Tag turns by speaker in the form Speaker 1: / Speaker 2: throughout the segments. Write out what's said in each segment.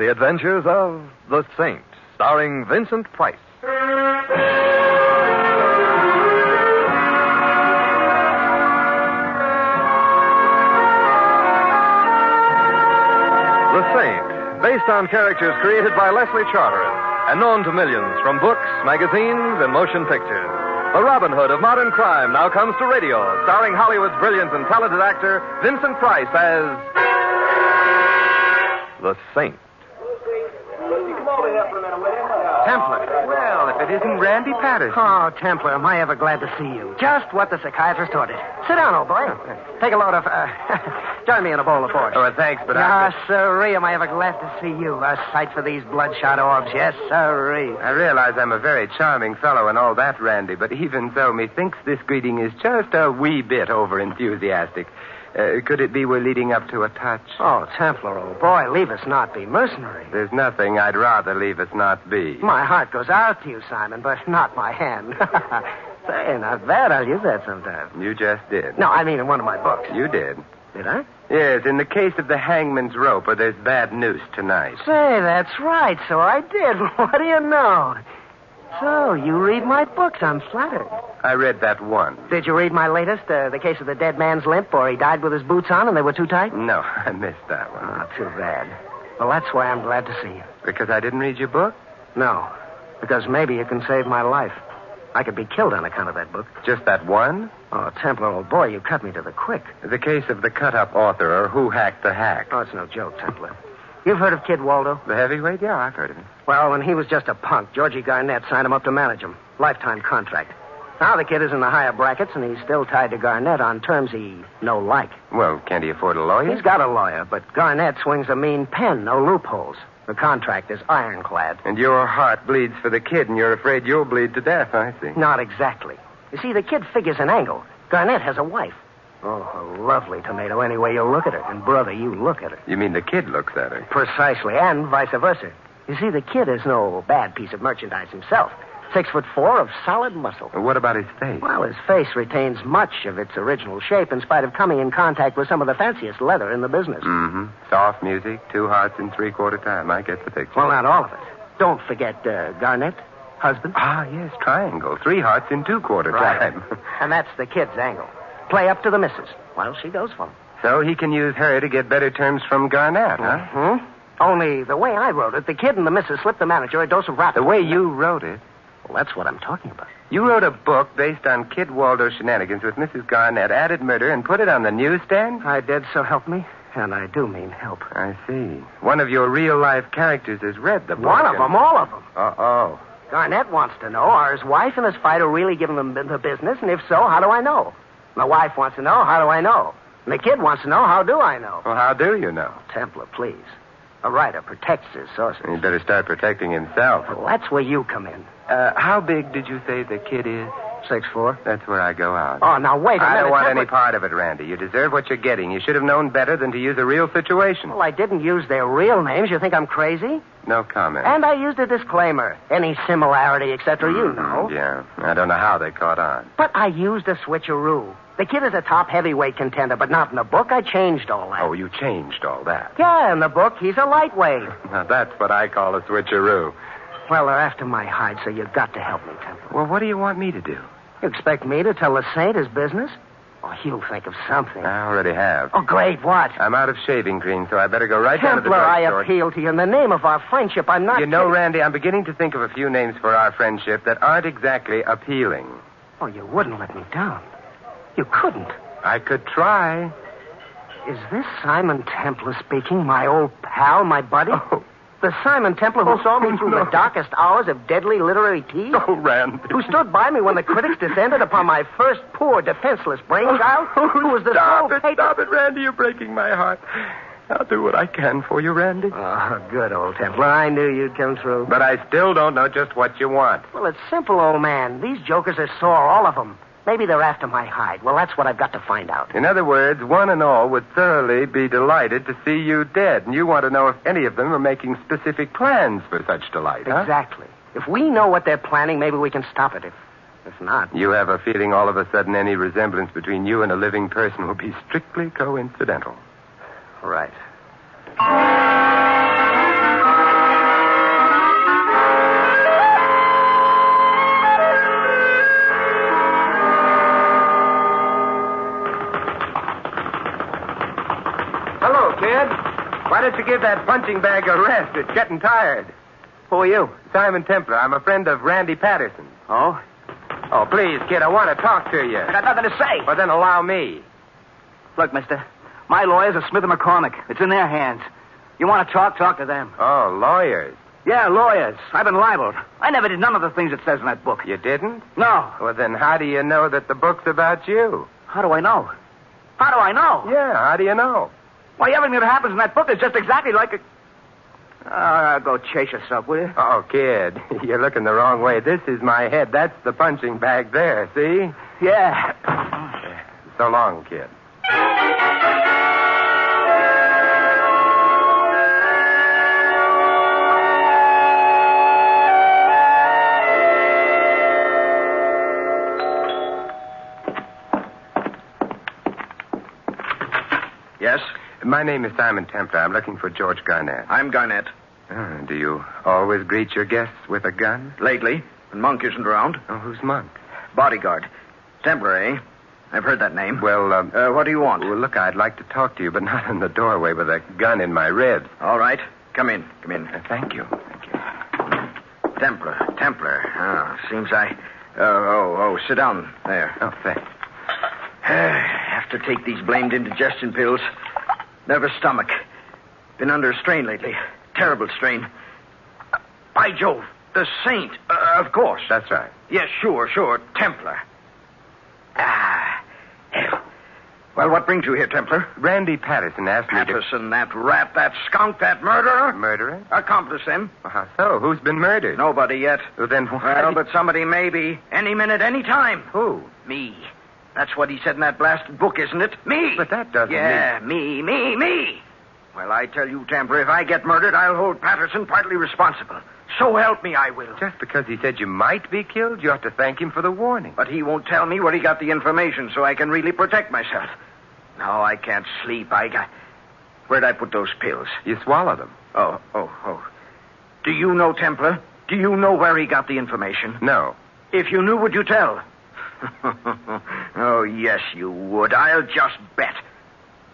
Speaker 1: The Adventures of the Saint, starring Vincent Price. The Saint, based on characters created by Leslie Charteris and known to millions from books, magazines, and motion pictures. The Robin Hood of modern crime now comes to radio, starring Hollywood's brilliant and talented actor Vincent Price as the Saint.
Speaker 2: Templar. Well, if it isn't Randy Patterson.
Speaker 3: Oh, Templar, am I ever glad to see you. Just what the psychiatrist ordered. Sit down, old boy. Take a load of, join me in a bowl of porridge.
Speaker 2: Oh, thanks, but
Speaker 3: Yes, sirree, am I ever glad to see you. A sight for these bloodshot orbs. Yes, sirree.
Speaker 2: I realize I'm a very charming fellow and all that, Randy, but even so, methinks this greeting is just a wee bit over-enthusiastic. Could it be we're leading up to a touch?
Speaker 3: Oh, Templar, old boy, leave us not be mercenary.
Speaker 2: There's nothing I'd rather leave us not be.
Speaker 3: My heart goes out to you, Simon, but not my hand. Say, not bad. I'll use that sometime.
Speaker 2: You just did.
Speaker 3: No, I mean in one of my books.
Speaker 2: You did.
Speaker 3: Did I?
Speaker 2: Yes, in the case of the hangman's rope, or there's bad news tonight.
Speaker 3: Say, that's right. So I did. What do you know? So, you read my books. I'm flattered.
Speaker 2: I read that one.
Speaker 3: Did you read my latest, the case of the dead man's limp, or he died with his boots on and they were too tight?
Speaker 2: No, I missed that one.
Speaker 3: Oh, too bad. Well, that's why I'm glad to see you.
Speaker 2: Because I didn't read your book?
Speaker 3: No, because maybe you can save my life. I could be killed on account of that book.
Speaker 2: Just that one?
Speaker 3: Oh, Templar, old boy, you cut me to the quick.
Speaker 2: The case of the cut-up author, or who hacked the hack.
Speaker 3: Oh, it's no joke, Templar. You've heard of Kid Waldo?
Speaker 2: The heavyweight? Yeah, I've heard of him.
Speaker 3: Well, when he was just a punk, Georgie Garnett signed him up to manage him. Lifetime contract. Now the kid is in the higher brackets, and he's still tied to Garnett on terms he no like.
Speaker 2: Well, can't he afford a lawyer?
Speaker 3: He's got a lawyer, but Garnett swings a mean pen, no loopholes. The contract is ironclad.
Speaker 2: And your heart bleeds for the kid, and you're afraid you'll bleed to death, I see.
Speaker 3: Not exactly. You see, the kid figures an angle. Garnett has a wife. Oh, a lovely tomato any way you look at her. And, brother, you look at her.
Speaker 2: You mean the kid looks at her?
Speaker 3: Precisely, and vice versa. You see, the kid is no bad piece of merchandise himself. 6'4" of solid muscle.
Speaker 2: What about his face?
Speaker 3: Well, his face retains much of its original shape in spite of coming in contact with some of the fanciest leather in the business.
Speaker 2: Mm-hmm. Soft music, 2 hearts in 3/4 time. I get the picture.
Speaker 3: Well, not all of it. Don't forget Garnett, husband.
Speaker 2: Ah, yes, triangle. 3 hearts in 2/4 time.
Speaker 3: And that's the kid's angle. Play up to the missus while she goes for him.
Speaker 2: So he can use her to get better terms from Garnett, huh?
Speaker 3: Mm-hmm. Only the way I wrote it, the kid and the missus slipped the manager a dose of rap.
Speaker 2: The way you wrote it?
Speaker 3: Well, that's what I'm talking about.
Speaker 2: You wrote a book based on Kid Waldo's shenanigans with Mrs. Garnett, added murder, and put it on the newsstand?
Speaker 3: I did, so help me. And I do mean help.
Speaker 2: I see. One of your real-life characters has read the book.
Speaker 3: One of them, all of them.
Speaker 2: Uh-oh.
Speaker 3: Garnett wants to know, are his wife and his fighter really giving them the business? And if so, how do I know? The wife wants to know, how do I know? And the kid wants to know, how do I know?
Speaker 2: Well, how do you know?
Speaker 3: Templar, please. A writer protects his sources.
Speaker 2: He'd better start protecting himself.
Speaker 3: Well, that's where you come in.
Speaker 2: How big did you say the kid is?
Speaker 3: 6'4".
Speaker 2: That's where I go out.
Speaker 3: Oh, now wait a minute.
Speaker 2: I don't want any part of it, Randy. You deserve what you're getting. You should have known better than to use a real situation.
Speaker 3: Well, I didn't use their real names. You think I'm crazy?
Speaker 2: No comment.
Speaker 3: And I used a disclaimer. Any similarity, etc., you know.
Speaker 2: Yeah. I don't know how they caught on.
Speaker 3: But I used a switcheroo. The kid is a top heavyweight contender, but not in the book. I changed all that.
Speaker 2: Oh, you changed all that.
Speaker 3: Yeah, in the book, he's a lightweight.
Speaker 2: Now, that's what I call a switcheroo.
Speaker 3: Well, they're after my hide, so you've got to help me, Templar.
Speaker 2: Well, what do you want me to do?
Speaker 3: You expect me to tell the Saint his business? Oh, he'll think of something.
Speaker 2: I already have.
Speaker 3: Oh, great. What?
Speaker 2: I'm out of shaving cream, so I better go right down to the
Speaker 3: Templar,
Speaker 2: drugstore.
Speaker 3: I appeal to you in the name of our friendship. I'm not...
Speaker 2: You know, Randy, I'm beginning to think of a few names for our friendship that aren't exactly appealing.
Speaker 3: Oh, you wouldn't let me down. You couldn't.
Speaker 2: I could try.
Speaker 3: Is this Simon Templar speaking, my old pal, my buddy?
Speaker 2: Oh.
Speaker 3: The Simon Templar who saw me through the darkest hours of deadly literary tease?
Speaker 2: Oh, Randy.
Speaker 3: Who stood by me when the critics descended upon my first poor, defenseless brainchild? Who was the
Speaker 2: Stop
Speaker 3: sole
Speaker 2: it, stop it, Randy. You're breaking my heart. I'll do what I can for you, Randy.
Speaker 3: Oh, good, old Templar. I knew you'd come through.
Speaker 2: But I still don't know just what you want.
Speaker 3: Well, it's simple, old man. These jokers are sore, all of them. Maybe they're after my hide. Well, that's what I've got to find out.
Speaker 2: In other words, one and all would thoroughly be delighted to see you dead. And you want to know if any of them are making specific plans for such delight, huh?
Speaker 3: Exactly. If we know what they're planning, maybe we can stop it. If not...
Speaker 2: You have a feeling all of a sudden any resemblance between you and a living person will be strictly coincidental.
Speaker 3: Right.
Speaker 2: Hello, kid. Why don't you give that punching bag a rest? It's getting tired.
Speaker 3: Who are you?
Speaker 2: Simon Templar. I'm a friend of Randy Patterson.
Speaker 3: Oh?
Speaker 2: Oh, please, kid, I want to talk to you.
Speaker 3: I got nothing to say.
Speaker 2: Well, then allow me.
Speaker 3: Look, mister, my lawyers are Smith & McCormick. It's in their hands. You want to talk to them.
Speaker 2: Oh, lawyers.
Speaker 3: Yeah, lawyers. I've been libeled. I never did none of the things it says in that book.
Speaker 2: You didn't?
Speaker 3: No.
Speaker 2: Well, then how do you know that the book's about you?
Speaker 3: How do I know? How do I know?
Speaker 2: Yeah, how do you know?
Speaker 3: Why, everything that happens in that book is just exactly like a... go chase yourself, will you?
Speaker 2: Oh, kid, you're looking the wrong way. This is my head. That's the punching bag there, see?
Speaker 3: Yeah.
Speaker 2: So long, kid.
Speaker 4: Yes?
Speaker 2: My name is Simon Templar. I'm looking for George Garnett.
Speaker 4: I'm Garnett.
Speaker 2: Do you always greet your guests with a gun?
Speaker 4: Lately, when Monk isn't around.
Speaker 2: Oh, who's Monk?
Speaker 4: Bodyguard. Templar, eh? I've heard that name.
Speaker 2: Well,
Speaker 4: what do you want?
Speaker 2: Well, look, I'd like to talk to you, but not in the doorway with a gun in my ribs.
Speaker 4: All right. Come in. Come in.
Speaker 2: Thank you. Thank you.
Speaker 4: Templar. Seems I... sit down. There.
Speaker 2: Oh, thanks.
Speaker 4: Have to take these blamed indigestion pills. Nervous stomach. Been under a strain lately. Terrible strain. By Jove, the saint. Of course.
Speaker 2: That's right.
Speaker 4: Yes, sure. Templar. Well, what brings you here, Templar?
Speaker 2: Randy Patterson asked me to...
Speaker 4: Patterson, that rat, that skunk, that murderer?
Speaker 2: Murderer?
Speaker 4: Accomplice him.
Speaker 2: Well, how so? Who's been murdered?
Speaker 4: Nobody yet.
Speaker 2: Well, then why...
Speaker 4: Well, but somebody may be. Any minute, any time.
Speaker 2: Who?
Speaker 4: Me. That's what he said in that blasted book, isn't it? Me.
Speaker 2: But that doesn't
Speaker 4: mean... me. Well, I tell you, Templar, if I get murdered, I'll hold Patterson partly responsible. So help me, I will.
Speaker 2: Just because he said you might be killed, you ought to thank him for the warning.
Speaker 4: But he won't tell me where he got the information so I can really protect myself. No, I can't sleep. Where'd I put those pills?
Speaker 2: You swallow them.
Speaker 4: Oh. Do you know, Templar? Do you know where he got the information?
Speaker 2: No.
Speaker 4: If you knew, would you tell? Oh, yes, you would. I'll just bet.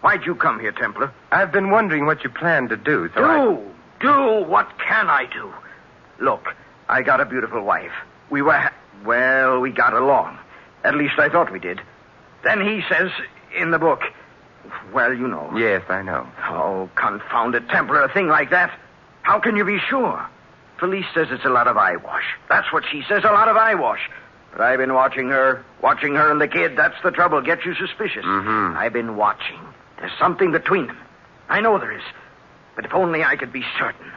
Speaker 4: Why'd you come here, Templar?
Speaker 2: I've been wondering what you plan to do, so
Speaker 4: Do? What can I do? Look, I got a beautiful wife. We got along. At least I thought we did. Then he says in the book, well, you know.
Speaker 2: Yes, I know.
Speaker 4: Oh, confound it, Templar, a thing like that. How can you be sure? Felice says it's a lot of eyewash. That's what she says, a lot of eyewash. But I've been watching her and the kid. That's the trouble. Gets you suspicious.
Speaker 2: Mm-hmm.
Speaker 4: I've been watching. There's something between them. I know there is. But if only I could be certain.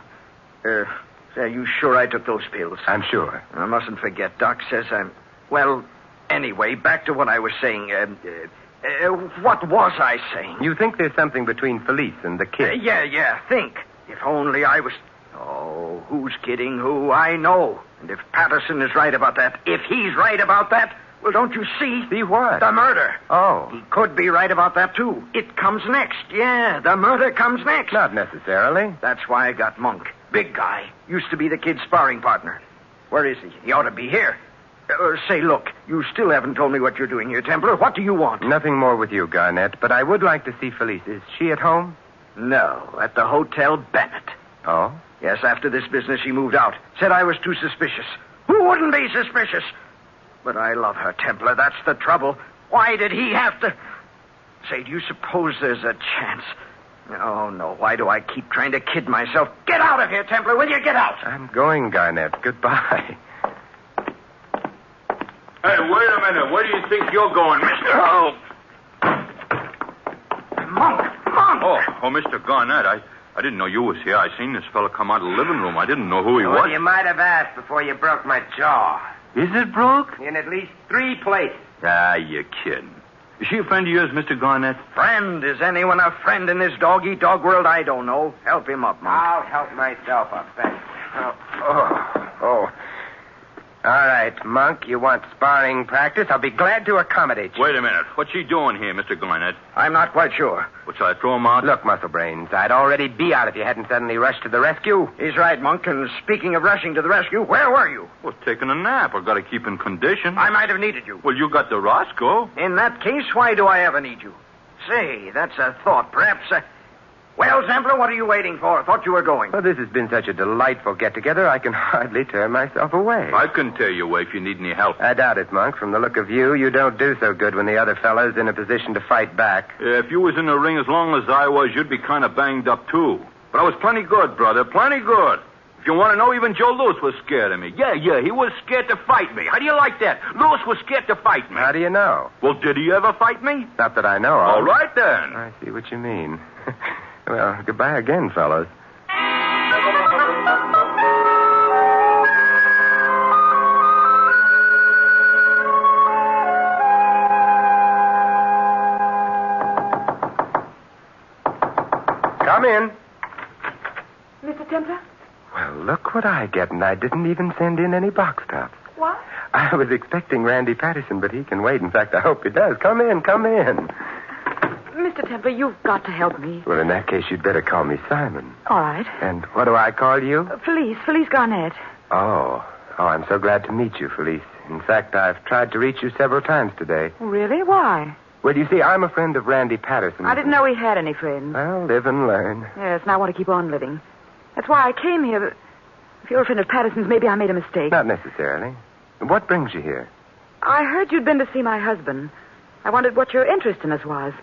Speaker 4: Are you sure I took those pills?
Speaker 2: I'm sure.
Speaker 4: I mustn't forget. Doc says I'm... Well, anyway, back to what I was saying. What was I saying?
Speaker 2: You think there's something between Felice and the kid?
Speaker 4: Yeah. Think. If only I was... Oh, who's kidding who? I know. And if Patterson is right about that, if he's right about that, well, don't you see?
Speaker 2: See what?
Speaker 4: The murder.
Speaker 2: Oh.
Speaker 4: He could be right about that, too. It comes next. Yeah, the murder comes next.
Speaker 2: Not necessarily.
Speaker 4: That's why I got Monk. Big guy. Used to be the kid's sparring partner. Where is he? He ought to be here. Say, look, you still haven't told me what you're doing here, Templar. What do you want?
Speaker 2: Nothing more with you, Garnett, but I would like to see Felice. Is she at home?
Speaker 4: No, at the Hotel Bennett.
Speaker 2: Oh?
Speaker 4: Yes, after this business, she moved out. Said I was too suspicious. Who wouldn't be suspicious? But I love her, Templar. That's the trouble. Why did he have to... Say, do you suppose there's a chance? Oh, no. Why do I keep trying to kid myself? Get out of here, Templar. Will you get out?
Speaker 2: I'm going, Garnett. Goodbye.
Speaker 5: Hey, wait a minute. Where do you think you're going, mister?
Speaker 4: Oh. Monk!
Speaker 5: Oh, Mr. Garnett, I didn't know you was here. I seen this fella come out of the living room. I didn't know who he was.
Speaker 2: Well, you might have asked before you broke my jaw.
Speaker 5: Is it broke?
Speaker 2: In at least 3 places.
Speaker 5: Ah, you're kidding. Is she a friend of yours, Mr. Garnett?
Speaker 4: Friend? Is anyone a friend in this dog-eat-dog world? I don't know. Help him up, Monk.
Speaker 2: I'll help myself up, thanks. Oh. All right, Monk, you want sparring practice? I'll be glad to accommodate you.
Speaker 5: Wait a minute. What's she doing here, Mr. Garnett?
Speaker 4: I'm not quite sure.
Speaker 5: What, shall I throw him out?
Speaker 2: Look, Muscle Brains, I'd already be out if you hadn't suddenly rushed to the rescue.
Speaker 4: He's right, Monk. And speaking of rushing to the rescue, where were you?
Speaker 5: Well, taking a nap. I've got to keep in condition.
Speaker 4: I might have needed you.
Speaker 5: Well, you got the Roscoe.
Speaker 4: In that case, why do I ever need you? Say, that's a thought. Perhaps Well, Templar, what are you waiting for? I thought you were going.
Speaker 2: Well, this has been such a delightful get-together, I can hardly tear myself away.
Speaker 5: I can tell you away if you need any help.
Speaker 2: I doubt it, Monk. From the look of you, you don't do so good when the other fellow's in a position to fight back.
Speaker 5: If you was in the ring as long as I was, you'd be kind of banged up, too. But I was plenty good, brother, plenty good. If you want to know, even Joe Louis was scared of me. Yeah, he was scared to fight me. How do you like that? Louis was scared to fight me.
Speaker 2: How do you know?
Speaker 5: Well, did he ever fight me?
Speaker 2: Not that I know of.
Speaker 5: All right, then.
Speaker 2: I see what you mean. Well, goodbye again, fellows. Come in.
Speaker 6: Mr. Templar?
Speaker 2: Well, look what I get, and I didn't even send in any box tops.
Speaker 6: What?
Speaker 2: I was expecting Randy Patterson, but he can wait. In fact, I hope he does. Come in.
Speaker 6: Mr. Templar, you've got to help me.
Speaker 2: Well, in that case, you'd better call me Simon.
Speaker 6: All right.
Speaker 2: And what do I call you?
Speaker 6: Felice Garnett.
Speaker 2: Oh, I'm so glad to meet you, Felice. In fact, I've tried to reach you several times today.
Speaker 6: Really? Why?
Speaker 2: Well, you see, I'm a friend of Randy Patterson.
Speaker 6: I didn't know he had any friends.
Speaker 2: Well, live and learn.
Speaker 6: Yes, and I want to keep on living. That's why I came here, but if you're a friend of Patterson's, maybe I made a mistake.
Speaker 2: Not necessarily. What brings you here?
Speaker 6: I heard you'd been to see my husband. I wondered what your interest in us was.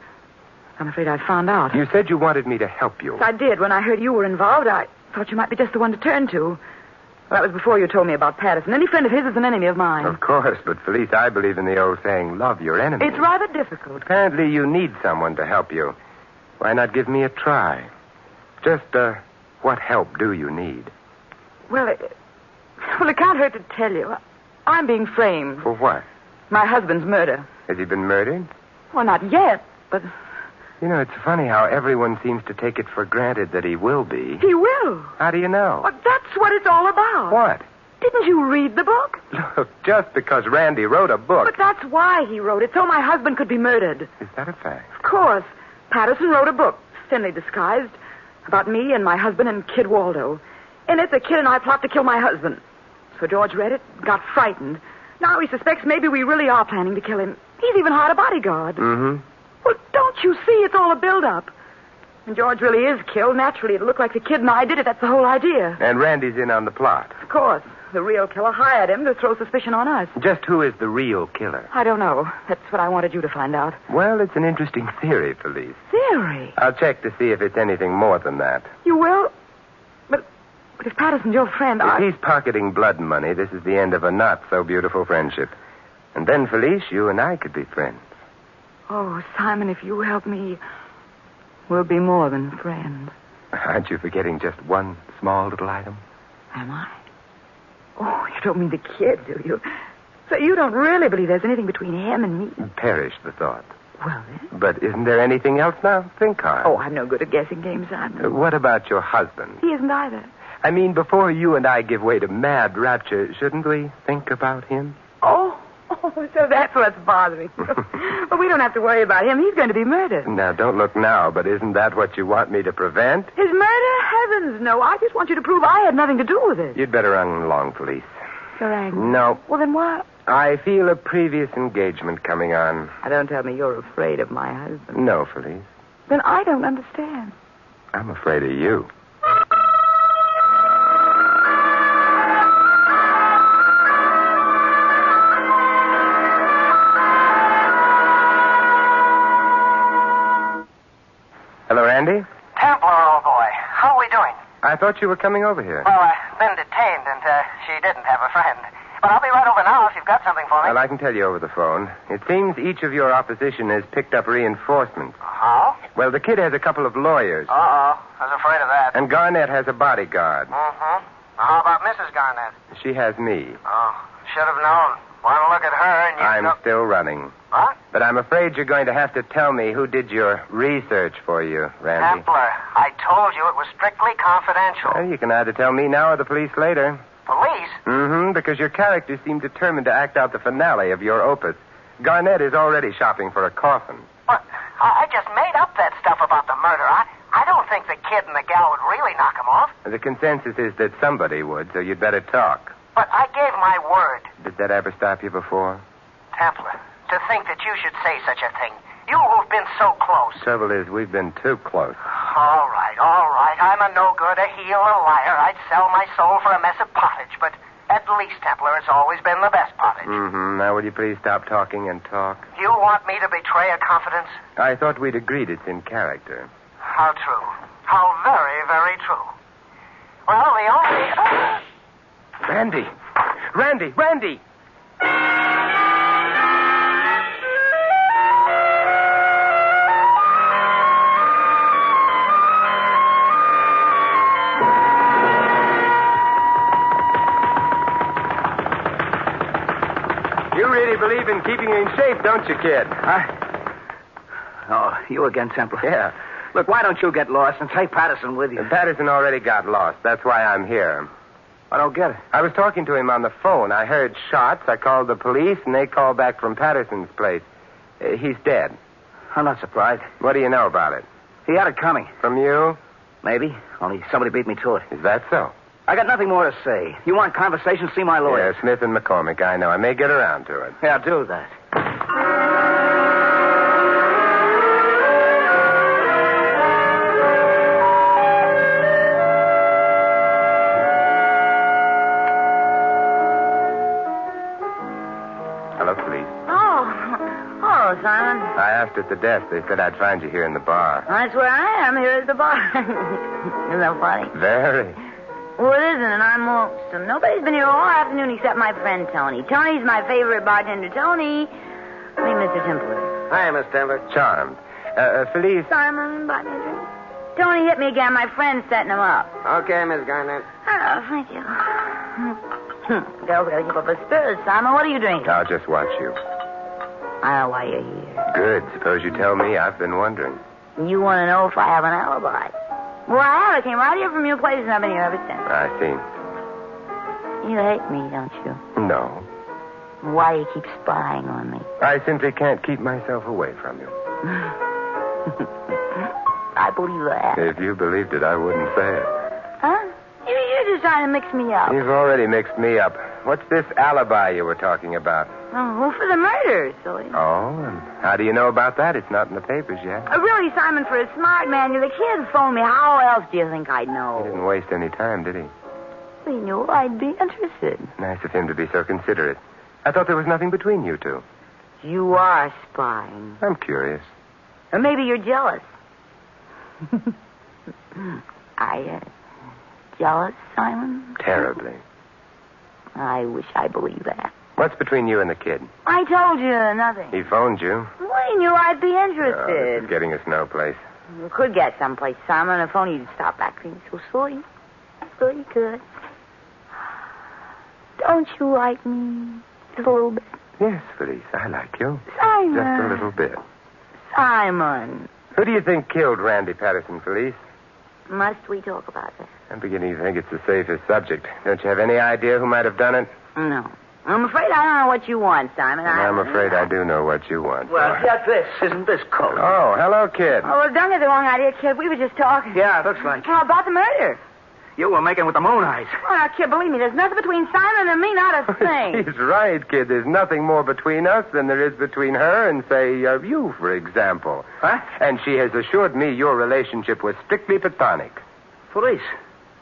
Speaker 6: I'm afraid I found out.
Speaker 2: You said you wanted me to help you.
Speaker 6: Yes, I did. When I heard you were involved, I thought you might be just the one to turn to. Well, that was before you told me about Patterson. Any friend of his is an enemy of mine.
Speaker 2: Of course, but Felice, I believe in the old saying, love your enemy.
Speaker 6: It's rather difficult.
Speaker 2: Apparently you need someone to help you. Why not give me a try? Just, what help do you need?
Speaker 6: Well, it can't hurt to tell you. I'm being framed.
Speaker 2: For what?
Speaker 6: My husband's murder.
Speaker 2: Has he been murdered?
Speaker 6: Well, not yet, but...
Speaker 2: You know, it's funny how everyone seems to take it for granted that he will be.
Speaker 6: He will.
Speaker 2: How do you know?
Speaker 6: Well, that's what it's all about.
Speaker 2: What?
Speaker 6: Didn't you read the book?
Speaker 2: Look, just because Randy wrote a book...
Speaker 6: But that's why he wrote it, so my husband could be murdered.
Speaker 2: Is that a fact?
Speaker 6: Of course. Patterson wrote a book, thinly disguised, about me and my husband and Kid Waldo. In it, the kid and I plot to kill my husband. So George read it, got frightened. Now he suspects maybe we really are planning to kill him. He's even hired a bodyguard.
Speaker 2: Mm-hmm.
Speaker 6: Well, don't you see? It's all a build-up. When George really is killed, naturally it'll look like the kid and I did it. That's the whole idea.
Speaker 2: And Randy's in on the plot.
Speaker 6: Of course. The real killer hired him to throw suspicion on us.
Speaker 2: Just who is the real killer?
Speaker 6: I don't know. That's what I wanted you to find out.
Speaker 2: Well, it's an interesting theory, Felice.
Speaker 6: Theory?
Speaker 2: I'll check to see if it's anything more than that.
Speaker 6: You will? But if Patterson's your friend,
Speaker 2: If he's pocketing blood money, this is the end of a not-so-beautiful friendship. And then, Felice, you and I could be friends.
Speaker 6: Oh, Simon, if you help me, we'll be more than friends.
Speaker 2: Aren't you forgetting just one small little item?
Speaker 6: Am I? Oh, you don't mean the kid, do you? So you don't really believe there's anything between him and me?
Speaker 2: Perish the thought.
Speaker 6: Well, then.
Speaker 2: But isn't there anything else now? Think hard.
Speaker 6: Oh, I'm no good at guessing games, Simon.
Speaker 2: What about your husband?
Speaker 6: He isn't either.
Speaker 2: I mean, before you and I give way to mad rapture, shouldn't we think about him?
Speaker 6: Oh, so that's what's bothering you. But we don't have to worry about him. He's going to be murdered.
Speaker 2: Now, don't look now, but isn't that what you want me to prevent?
Speaker 6: His murder? Heavens, no. I just want you to prove I had nothing to do with it.
Speaker 2: You'd better run along, Felice.
Speaker 6: You're angry?
Speaker 2: No.
Speaker 6: Well, then what?
Speaker 2: I feel a previous engagement coming on.
Speaker 6: Now, don't tell me you're afraid of my husband.
Speaker 2: No, Felice.
Speaker 6: Then I don't understand.
Speaker 2: I'm afraid of you. Hello, Randy?
Speaker 3: Templar, old boy. How are we doing?
Speaker 2: I thought you were coming over here.
Speaker 3: Well, I've been detained, and she didn't have a friend. But I'll be right over now if you've got something for me.
Speaker 2: Well, I can tell you over the phone. It seems each of your opposition has picked up reinforcements.
Speaker 3: How?
Speaker 2: Well, the kid has a couple of lawyers.
Speaker 3: Uh-oh. I was afraid of that.
Speaker 2: And Garnett has a bodyguard.
Speaker 3: Mm-hmm. How about Mrs. Garnett?
Speaker 2: She has me.
Speaker 3: Oh, should have known. One look at her and you
Speaker 2: I'm still running.
Speaker 3: What?
Speaker 2: But I'm afraid you're going to have to tell me who did your research for you, Randy.
Speaker 3: Templar, I told you it was strictly confidential.
Speaker 2: Well, you can either tell me now or the police later.
Speaker 3: Police?
Speaker 2: Mm-hmm, because your characters seem determined to act out the finale of your opus. Garnett is already shopping for a coffin.
Speaker 3: What? I just made up that stuff about the murder. I don't think the kid and the gal would really knock him off.
Speaker 2: The consensus is that somebody would, so you'd better talk.
Speaker 3: But I gave my word.
Speaker 2: Did that ever stop you before?
Speaker 3: Templar, to think that you should say such a thing. You who've been so close.
Speaker 2: Trouble is, we've been too close.
Speaker 3: All right. I'm a no-good, a heel, a liar, I'd sell my soul for a mess of pottage, but at least, Templar, it's always been the best pottage.
Speaker 2: Mm-hmm. Now, will you please stop talking and talk?
Speaker 3: You want me to betray a confidence?
Speaker 2: I thought we'd agreed it's in character.
Speaker 3: How true. How very, very true. Well, the only...
Speaker 2: Randy! You really believe in keeping you in shape, don't you, kid?
Speaker 3: Oh, you again, Templar?
Speaker 2: Yeah.
Speaker 3: Look, why don't you get lost and take Patterson with you?
Speaker 2: Patterson already got lost. That's why I'm here.
Speaker 3: I don't get it.
Speaker 2: I was talking to him on the phone. I heard shots. I called the police, and they called back from Patterson's place. He's dead.
Speaker 3: I'm not surprised.
Speaker 2: What do you know about it?
Speaker 3: He had it coming.
Speaker 2: From you?
Speaker 3: Maybe. Only somebody beat me to it.
Speaker 2: Is that so?
Speaker 3: I got nothing more to say. You want conversation? See my lawyer.
Speaker 2: Yeah, Smith and McCormick. I know. I may get around to it.
Speaker 3: Yeah, do that.
Speaker 2: Hello, police.
Speaker 7: Oh, Simon.
Speaker 2: I asked at the desk. They said I'd find you here in the bar.
Speaker 7: That's where I am. Here at the bar. Isn't that funny?
Speaker 2: Very.
Speaker 7: Well, it isn't, and I'm lonesome. Nobody's been here all afternoon except my friend Tony. Tony's my favorite bartender. Tony. Meet Mr. Templar.
Speaker 3: Hi, Miss Templar.
Speaker 2: Charmed. Felice.
Speaker 7: Simon, buy me a drink. Tony hit me again. My friend's setting him up.
Speaker 3: Okay, Miss Garnett.
Speaker 7: Oh, thank you. Girls gotta keep up her spirits, Simon. What are you drinking?
Speaker 2: I'll just watch you.
Speaker 7: I know why you're here.
Speaker 2: Good. Suppose you tell me. I've been wondering.
Speaker 7: You want to know if I have an alibi. Well, I have. I came right here from your place, and I've been here ever since.
Speaker 2: I see.
Speaker 7: You hate me, don't you?
Speaker 2: No.
Speaker 7: Why do you keep spying on me?
Speaker 2: I simply can't keep myself away from you.
Speaker 7: I believe that.
Speaker 2: If you believed it, I wouldn't say it.
Speaker 7: Huh? You're just trying to mix me up.
Speaker 2: You've already mixed me up. What's this alibi you were talking about?
Speaker 7: Oh, for the murder, silly.
Speaker 2: Oh, and how do you know about that? It's not in the papers yet.
Speaker 7: Really, Simon, for a smart man, the kid phoned me. How else do you think I'd know?
Speaker 2: He didn't waste any time, did he?
Speaker 7: He knew I'd be interested.
Speaker 2: Nice of him to be so considerate. I thought there was nothing between you two.
Speaker 7: You are spying.
Speaker 2: I'm curious.
Speaker 7: Or maybe you're jealous. Jealous, Simon?
Speaker 2: Terribly.
Speaker 7: I wish I believed that.
Speaker 2: What's between you and the kid?
Speaker 7: I told you nothing.
Speaker 2: He phoned you.
Speaker 7: Well, he knew I'd be
Speaker 2: Oh,
Speaker 7: interested.
Speaker 2: this is getting us no place.
Speaker 7: We could get someplace, Simon, if only you'd stop acting so silly. So you could. Don't you like me? Just a little bit.
Speaker 2: Yes, Felice, I like you.
Speaker 7: Simon.
Speaker 2: Just a little bit.
Speaker 7: Simon.
Speaker 2: Who do you think killed Randy Patterson, Felice?
Speaker 7: Must we talk about that?
Speaker 2: I'm beginning to think it's the safest subject. Don't you have any idea who might have done it?
Speaker 7: No. I'm afraid I don't know what you want, Simon.
Speaker 2: I'm afraid I do know what you want.
Speaker 3: Well, get this. Isn't this cold?
Speaker 2: Oh, hello, kid.
Speaker 7: Oh, well, don't get the wrong idea, kid. We were just talking.
Speaker 3: Yeah, it looks like.
Speaker 7: Oh, about the murder.
Speaker 3: You were making with the moon eyes.
Speaker 7: Oh, now, kid, believe me, there's nothing between Simon and me, not a thing.
Speaker 2: He's right, kid. There's nothing more between us than there is between her and, say, you, for example.
Speaker 3: Huh?
Speaker 2: And she has assured me your relationship was strictly platonic.
Speaker 3: Police.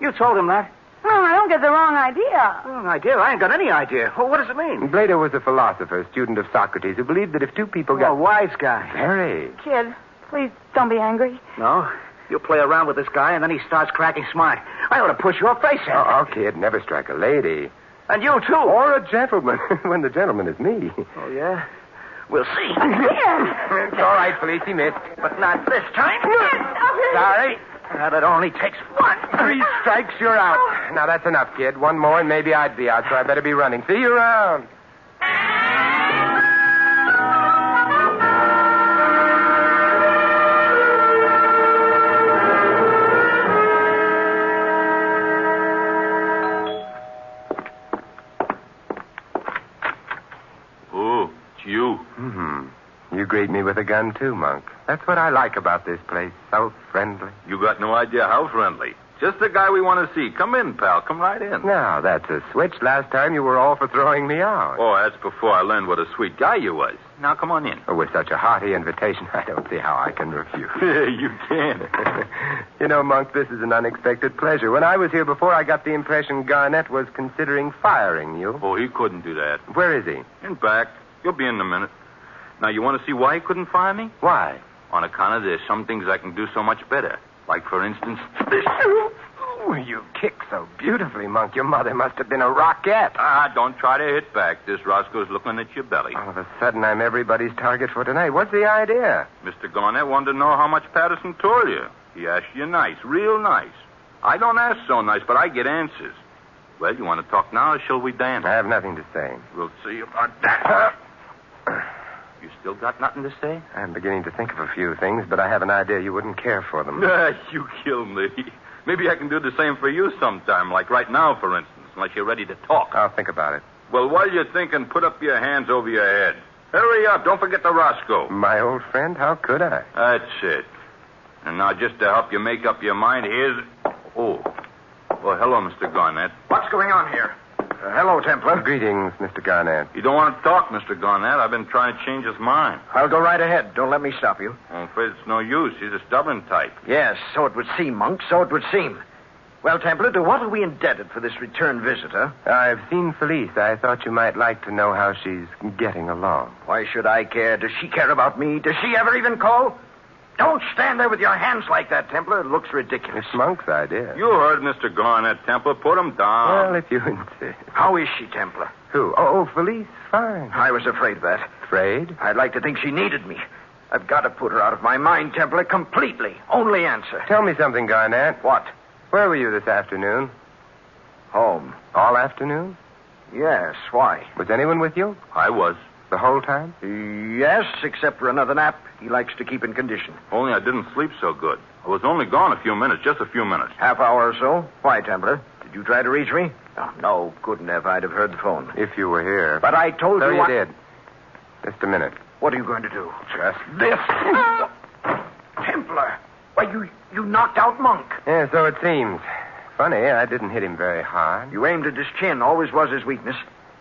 Speaker 3: You told him that?
Speaker 7: No, I don't get the wrong idea.
Speaker 3: Wrong idea? I ain't got any idea. Well, what does it mean?
Speaker 2: Plato was a philosopher, student of Socrates, who believed that if two people
Speaker 3: A
Speaker 2: got...
Speaker 3: wise guy.
Speaker 2: Very.
Speaker 7: Kid, please don't be angry.
Speaker 3: No. You play around with this guy, and then he starts cracking smart. I ought to push your face in.
Speaker 2: Oh, kid, never strike a lady.
Speaker 3: And you, too.
Speaker 2: Or a gentleman, when the gentleman is me.
Speaker 3: Oh, yeah? We'll see.
Speaker 2: It's all right, Felice, he missed.
Speaker 3: But not this time.
Speaker 2: Sorry.
Speaker 3: Well, it only takes one.
Speaker 2: 3 strikes, you're out. Now, that's enough, kid. One more, and maybe I'd be out, so I better be running. See you around.
Speaker 5: Oh, it's you.
Speaker 2: You greet me with a gun, too, Monk. That's what I like about this place. So friendly.
Speaker 5: You got no idea how friendly. Just the guy we want to see. Come in, pal. Come right in.
Speaker 2: Now, that's a switch. Last time you were all for throwing me out.
Speaker 5: Oh, that's before I learned what a sweet guy you was. Now, come on in.
Speaker 2: Oh, with such a hearty invitation, I don't see how I can refuse.
Speaker 5: You can.
Speaker 2: You know, Monk, this is an unexpected pleasure. When I was here before, I got the impression Garnett was considering firing you.
Speaker 5: Oh, he couldn't do that.
Speaker 2: Where is he?
Speaker 5: In back. You'll be in a minute. Now, you want to see why he couldn't fire me?
Speaker 2: Why?
Speaker 5: On account of there's some things I can do so much better. Like, for instance, this.
Speaker 2: Oh, you kick so beautifully, Monk. Your mother must have been a rocket.
Speaker 5: Don't try to hit back. This Roscoe's looking at your belly.
Speaker 2: All of a sudden, I'm everybody's target for tonight. What's the idea?
Speaker 5: Mr. Garnett wanted to know how much Patterson told you. He asked you nice, real nice. I don't ask so nice, but I get answers. Well, you want to talk now, or shall we dance?
Speaker 2: I have nothing to say.
Speaker 5: We'll see about that. You still got nothing to say?
Speaker 2: I'm beginning to think of a few things, but I have an idea you wouldn't care for them.
Speaker 5: You kill me. Maybe I can do the same for you sometime, like right now, for instance, unless you're ready to talk.
Speaker 2: I'll think about it.
Speaker 5: Well, while you're thinking, put up your hands over your head. Hurry up. Don't forget the Roscoe.
Speaker 2: My old friend? How could I?
Speaker 5: That's it. And now, just to help you make up your mind, here's... Oh. Well, hello, Mr. Garnett.
Speaker 4: What's going on here? Hello, Templar.
Speaker 2: Greetings, Mr. Garnett.
Speaker 5: You don't want to talk, Mr. Garnett. I've been trying to change his mind.
Speaker 4: I'll go right ahead. Don't let me stop you.
Speaker 5: I'm afraid it's no use. He's a stubborn type.
Speaker 4: Yes, so it would seem, Monk. So it would seem. Well, Templar, to what are we indebted for this return visit, huh?
Speaker 2: I've seen Felice. I thought you might like to know how she's getting along.
Speaker 4: Why should I care? Does she care about me? Does she ever even call? Don't stand there with your hands like that, Templar. It looks ridiculous.
Speaker 2: It's Monk's idea.
Speaker 5: You heard Mr. Garnett, Templar. Put him down.
Speaker 2: Well, if you insist.
Speaker 4: How is she, Templar?
Speaker 2: Who? Oh, Felice. Fine.
Speaker 4: I was afraid of that.
Speaker 2: Afraid?
Speaker 4: I'd like to think she needed me. I've got to put her out of my mind, Templar, completely. Only answer.
Speaker 2: Tell me something, Garnett.
Speaker 4: What?
Speaker 2: Where were you this afternoon?
Speaker 4: Home.
Speaker 2: All afternoon?
Speaker 4: Yes, why?
Speaker 2: Was anyone with you?
Speaker 5: I was.
Speaker 2: The whole time?
Speaker 4: Yes, except for another nap. He likes to keep in condition.
Speaker 5: Only I didn't sleep so good. I was only gone a few minutes, just a few minutes.
Speaker 4: Half hour or so. Why, Templar? Did you try to reach me? Oh, no, couldn't have. I'd have heard the phone.
Speaker 2: If you were here.
Speaker 4: But I told
Speaker 2: So
Speaker 4: you
Speaker 2: you
Speaker 4: I...
Speaker 2: did. Just a minute.
Speaker 4: What are you going to do?
Speaker 2: Just
Speaker 4: This. Templar. Why, you knocked out Monk.
Speaker 2: Yeah, so it seems. Funny, I didn't hit him very hard.
Speaker 4: You aimed at his chin. Always was his weakness.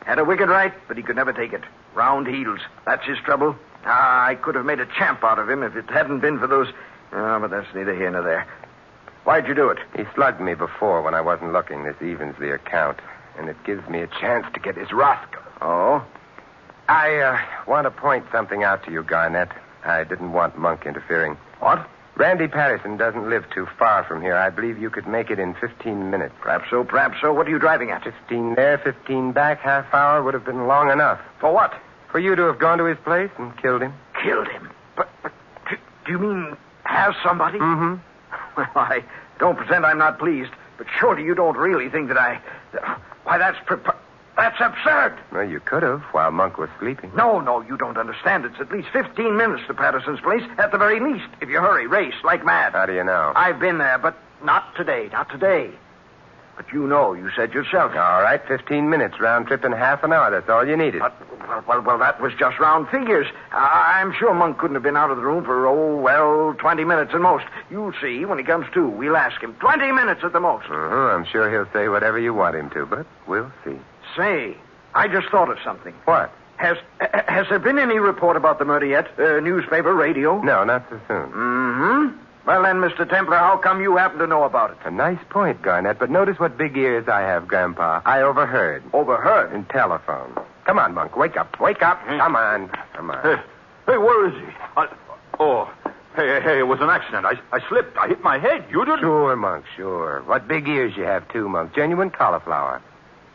Speaker 4: Had a wicked right, but he could never take it. Round heels. That's his trouble. I could have made a champ out of him if it hadn't been for those... Oh, but that's neither here nor there. Why'd you do it?
Speaker 2: He slugged me before when I wasn't looking. This evens the account. And it gives me a chance to get his Roscoe.
Speaker 4: Oh?
Speaker 2: I want to point something out to you, Garnett. I didn't want Monk interfering.
Speaker 4: What?
Speaker 2: Randy Patterson doesn't live too far from here. I believe you could make it in 15 minutes.
Speaker 4: Perhaps so, perhaps so. What are you driving at?
Speaker 2: 15 there, 15 back, half hour would have been long enough.
Speaker 4: For what?
Speaker 2: For you to have gone to his place and killed him.
Speaker 4: Killed him? But do you mean have somebody?
Speaker 2: Mm-hmm.
Speaker 4: Well, I don't pretend I'm not pleased, but surely you don't really think that Why, that's absurd.
Speaker 2: Well, you could have while Monk was sleeping.
Speaker 4: No, you don't understand. It's at least 15 minutes to Patterson's place, at the very least. If you hurry, race like mad.
Speaker 2: How do you know?
Speaker 4: I've been there, but not today. But you know, you said yourself.
Speaker 2: All right, 15 minutes, round trip in half an hour. That's all you needed.
Speaker 4: Well, that was just round figures. I'm sure Monk couldn't have been out of the room for, 20 minutes at most. You'll see when he comes to. We'll ask him. 20 minutes at the most.
Speaker 2: I'm sure he'll say whatever you want him to, but we'll see.
Speaker 4: Say, I just thought of something.
Speaker 2: What?
Speaker 4: Has there been any report about the murder yet? Newspaper, radio?
Speaker 2: No, not so soon.
Speaker 4: Mm-hmm. Well, then, Mr. Templar, how come you happen to know about it?
Speaker 2: A nice point, Garnett, but notice what big ears I have, Grandpa. I overheard.
Speaker 4: Overheard?
Speaker 2: In telephone. Come on, Monk, wake up. Wake up. Come on.
Speaker 5: Hey, where is he? Hey, it was an accident. I slipped. I hit my head. You didn't?
Speaker 2: Sure, Monk, sure. What big ears you have, too, Monk. Genuine cauliflower.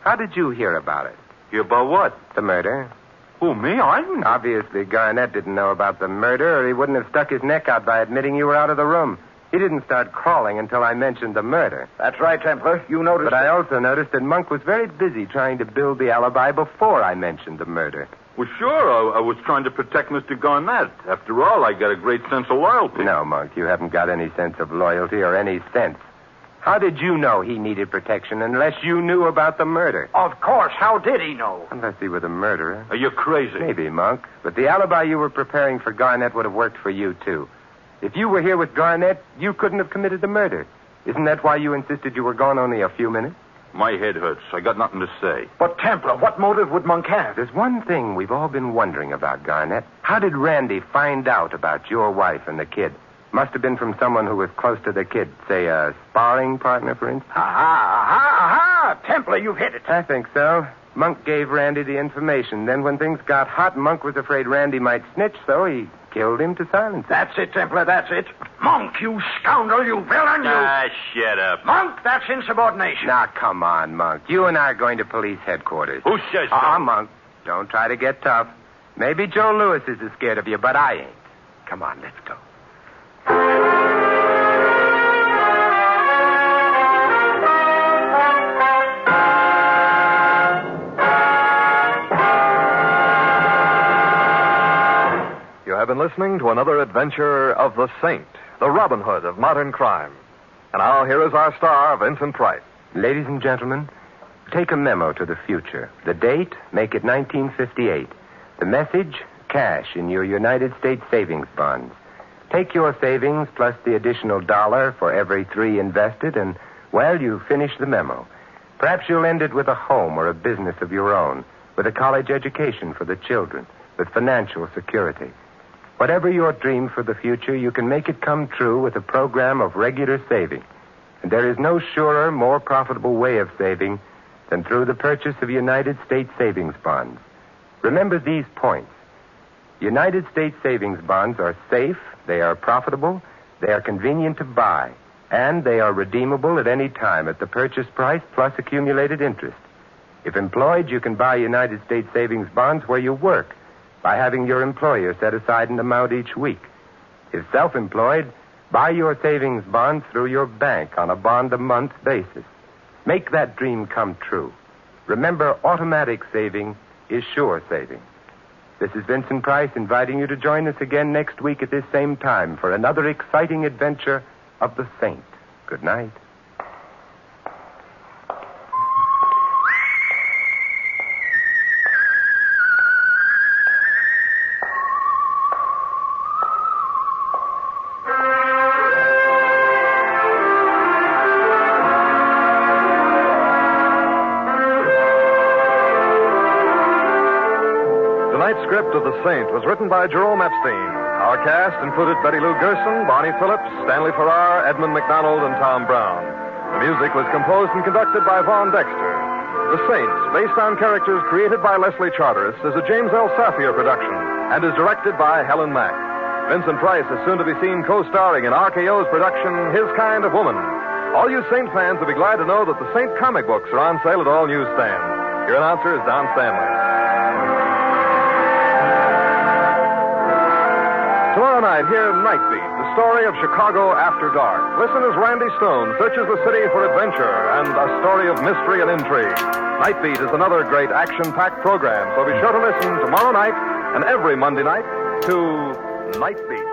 Speaker 2: How did you hear about it?
Speaker 5: Hear about what?
Speaker 2: The murder.
Speaker 5: Who, me? I didn't.
Speaker 2: Obviously, Garnett didn't know about the murder, or he wouldn't have stuck his neck out by admitting you were out of the room. He didn't start crawling until I mentioned the murder.
Speaker 4: That's right, Templar. You noticed.
Speaker 2: But I also noticed that Monk was very busy trying to build the alibi before I mentioned the murder.
Speaker 5: Well, sure. I was trying to protect Mr. Garnett. After all, I got a great sense of loyalty.
Speaker 2: No, Monk, you haven't got any sense of loyalty or any sense. How did you know he needed protection unless you knew about the murder?
Speaker 4: Of course. How did he know?
Speaker 2: Unless he were the murderer.
Speaker 5: Are you crazy?
Speaker 2: Maybe, Monk. But the alibi you were preparing for Garnett would have worked for you, too. If you were here with Garnett, you couldn't have committed the murder. Isn't that why you insisted you were gone only a few minutes?
Speaker 5: My head hurts. I got nothing to say.
Speaker 4: But, Templar, what motive would Monk have?
Speaker 2: There's one thing we've all been wondering about, Garnett. How did Randy find out about your wife and the kid? Must have been from someone who was close to the kid. Say, a sparring partner, for instance?
Speaker 4: Aha! Templar, you've hit it.
Speaker 2: I think so. Monk gave Randy the information. Then when things got hot, Monk was afraid Randy might snitch, so he killed him to silence him.
Speaker 4: That's it, Templar, that's it. Monk, you scoundrel, you villain, you...
Speaker 5: Shut up.
Speaker 4: Monk, that's insubordination.
Speaker 2: Now, come on, Monk. You and I are going to police headquarters.
Speaker 5: Who says so?
Speaker 2: Monk, don't try to get tough. Maybe Joe Lewis is as scared of you, but I ain't. Come on, let's go.
Speaker 1: You have been listening to another adventure of the Saint, the Robin Hood of modern crime. And now here is our star, Vincent Price.
Speaker 2: Ladies and gentlemen, take a memo to the future. The date, make it 1958. The message, cash in your United States savings bonds. Take your savings plus the additional $1 for every 3 invested, and, well, you finish the memo. Perhaps you'll end it with a home or a business of your own, with a college education for the children, with financial security. Whatever your dream for the future, you can make it come true with a program of regular saving. And there is no surer, more profitable way of saving than through the purchase of United States savings bonds. Remember these points. United States savings bonds are safe, they are profitable, they are convenient to buy, and they are redeemable at any time at the purchase price plus accumulated interest. If employed, you can buy United States savings bonds where you work, by having your employer set aside an amount each week. If self-employed, buy your savings bonds through your bank on a bond-a-month basis. Make that dream come true. Remember, automatic saving is sure saving. This is Vincent Price inviting you to join us again next week at this same time for another exciting adventure of the Saint. Good night.
Speaker 1: Tonight's script of The Saint was written by Jerome Epstein. Our cast included Betty Lou Gerson, Bonnie Phillips, Stanley Farrar, Edmund McDonald, and Tom Brown. The music was composed and conducted by Vaughn Dexter. The Saints, based on characters created by Leslie Charteris, is a James L. Safier production and is directed by Helen Mack. Vincent Price is soon to be seen co-starring in RKO's production, His Kind of Woman. All you Saint fans will be glad to know that the Saint comic books are on sale at all newsstands. Your announcer is Don Stanley. Tomorrow night, hear Night Beat, the story of Chicago after dark. Listen as Randy Stone searches the city for adventure and a story of mystery and intrigue. Night Beat is another great action-packed program, so be sure to listen tomorrow night and every Monday night to Night Beat.